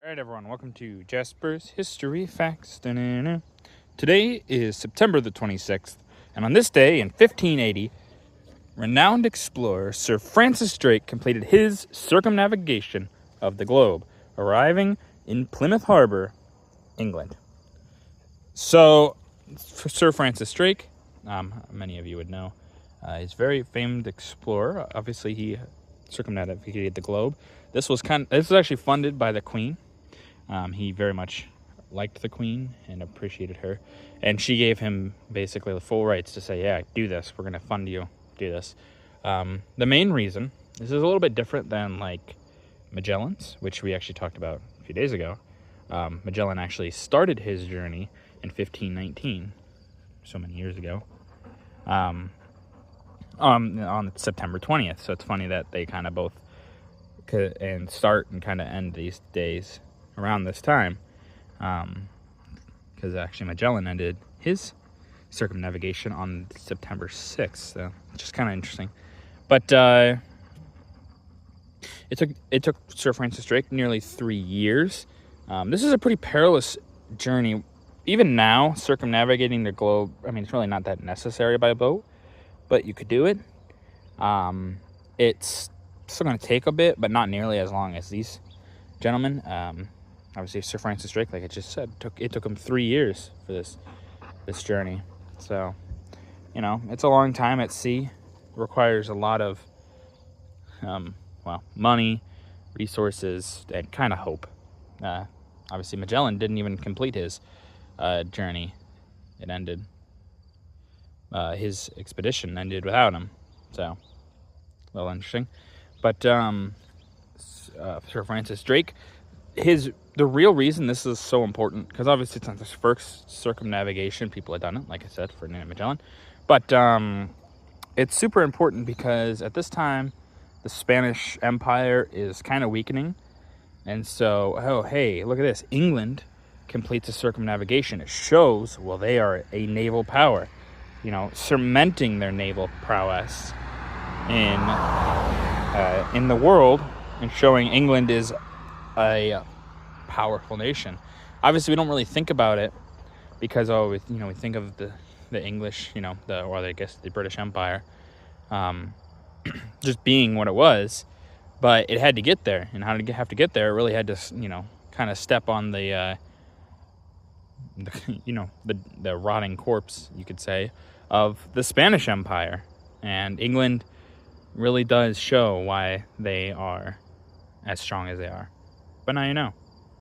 Alright everyone, welcome to Jasper's History Facts. Da-na-na. Today is September the 26th, and on this day in 1580, renowned explorer Sir Francis Drake completed his circumnavigation of the globe, arriving in Plymouth Harbor, England. So, for Sir Francis Drake, many of you would know, he's a very famed explorer. Obviously, he circumnavigated the globe. This was actually funded by the Queen. He very much liked the Queen and appreciated her, and she gave him basically the full rights to say, yeah, do this, we're going to fund you, do this. The main reason, this is a little bit different than like Magellan's, which we actually talked about a few days ago. Magellan actually started his journey in 1519, so many years ago, on September 20th. So it's funny that they kind of both start and kind of end these days around this time, because actually Magellan ended his circumnavigation on September 6th, so which is kind of interesting. But it took Sir Francis Drake nearly 3 years. This is a pretty perilous journey. Even now, circumnavigating the globe, I mean, it's really not that necessary by boat, but you could do it. It's still going to take a bit, but not nearly as long as these gentlemen. Obviously, Sir Francis Drake, like I just said, it took him 3 years for this journey. So, it's a long time at sea. It requires a lot of, money, resources, and kind of hope. Obviously, Magellan didn't even complete his journey. It ended. His expedition ended without him. So, a little interesting. But Sir Francis Drake, the real reason this is so important, because obviously it's not this first circumnavigation, people had done it, like I said, for Magellan, but it's super important because at this time, the Spanish Empire is kind of weakening, and so, oh, hey, look at this, England completes a circumnavigation. It shows, well, they are a naval power, cementing their naval prowess in the world, and showing England is a powerful nation. Obviously, we don't really think about it because we think of the English, the British Empire, just being what it was. But it had to get there, and how did it have to get there? It really had to, kind of step on the rotting corpse, you could say, of the Spanish Empire. And England really does show why they are as strong as they are. But now you know.